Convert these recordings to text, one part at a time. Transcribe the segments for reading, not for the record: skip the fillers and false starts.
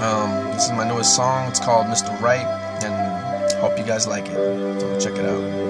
This is my newest song. It's called Mr. Right, and hope you guys like it. So check it out.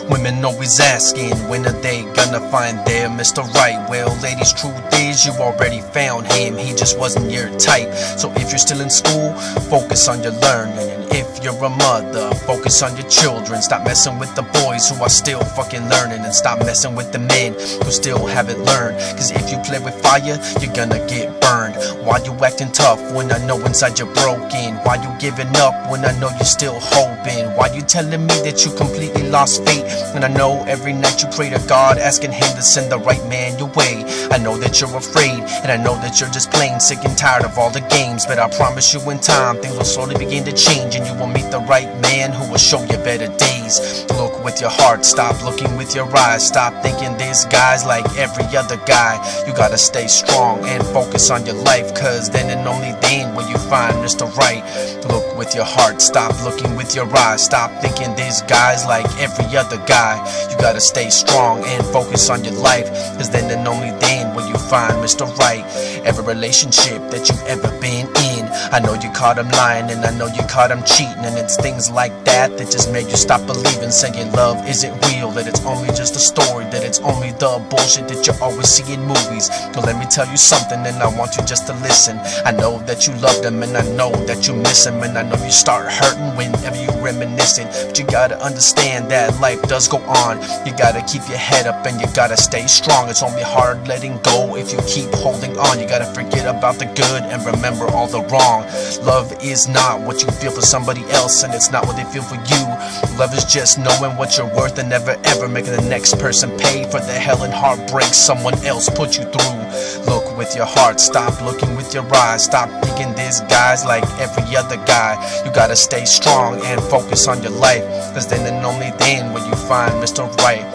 Women always asking, when are they gonna find their Mr. Right? Well, ladies, truth is, you already found him. He just wasn't your type. So if you're still in school, focus on your learning. And if you're a mother, focus on your children. Stop messing with the boys who are still fucking learning, and stop messing with the men who still haven't learned. Cause if you play with fire, you're gonna get burned. Why you acting tough when I know inside you're broken? Why you giving up when I know you're still hoping? Why you telling me that you completely lost faith? And I know every night you pray to God, asking him to send the right man your way. I know that you're afraid, and I know that you're just plain sick and tired of all the games. But I promise you in time, things will slowly begin to change, and you will meet the right man who will show you better days. Look with your heart, stop looking with your eyes. Stop thinking this guy's like every other guy. You gotta stay strong and focus on your life, cause then and only then will you find Mr. Right. Look with your heart, stop looking with your eyes. Stop thinking this guy's like every other guy. You gotta stay strong and focus on your life, cause then and only then will you find Mr. Right. Every relationship that you've ever been in, I know you caught him lying, and I know you caught him cheating. And it's things like that that just made you stop believing, saying love isn't real, that it's only just a story, that it's only the bullshit that you always see in movies. So let me tell you something, and I want you just to listen. I know that you love them, and I know that you miss them, and I know you start hurting whenever you reminiscing. But you gotta understand that life does go on. You gotta keep your head up and you gotta stay strong. It's only hard letting go if you keep holding on. You gotta forget about the good and remember all the wrong. Love is not what you feel for somebody else, and it's not what they feel for you. Love is just knowing what you're worth and never ever making the next person pay for the hell and heartbreak someone else put you through. Look with your heart, stop looking with your eyes. Stop thinking this guy's like every other guy. You gotta stay strong and focus on your life, cause then and only then will you find Mr. Right.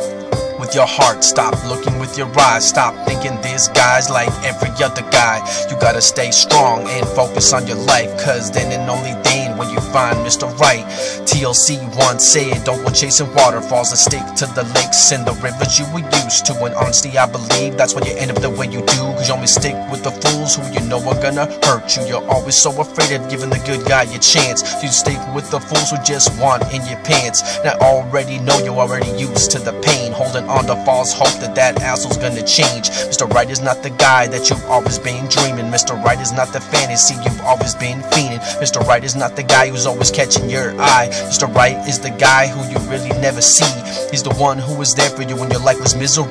With your heart, stop looking with your eyes. Stop thinking this guy's like every other guy. You gotta stay strong and focus on your life, cause then and only then will you find Mr. Right. TLC once said, don't go chasing waterfalls and stick to the lakes and the rivers you were used to. And honestly, I believe that's why you end up the way you do, cause you only stick with the fools who you know are gonna hurt you. You're always so afraid of giving the good guy a chance. You stick with the fools who just want in your pants. And I already know you're already used to the pain, holding on to false hope that that asshole's gonna change. Mr. Right is not the guy that you've always been dreaming. Mr. Right is not the fantasy you've always been fiending. Mr. Right is not the guy who's always catching your eye. Mr. Right is the guy who you really never see. He's the one who was there for you when your life was misery,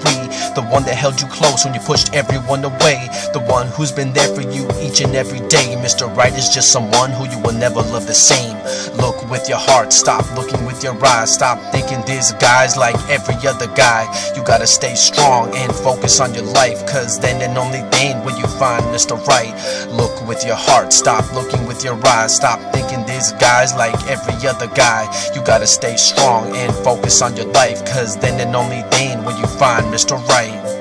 the one that held you close when you pushed everyone away, the one who's been there for you each and every day. Mr. Right is just someone who you will never love the same. Look with your heart, stop looking with your eyes. Stop thinking this guy's like every other guy. You gotta stay strong and focus on your life, cause then and only then will you find Mr. Right. Look with your heart, stop looking with your eyes. Stop thinking this guy's like every other guy. You gotta stay strong and focus on your life, cause then and only then will you find Mr. Right.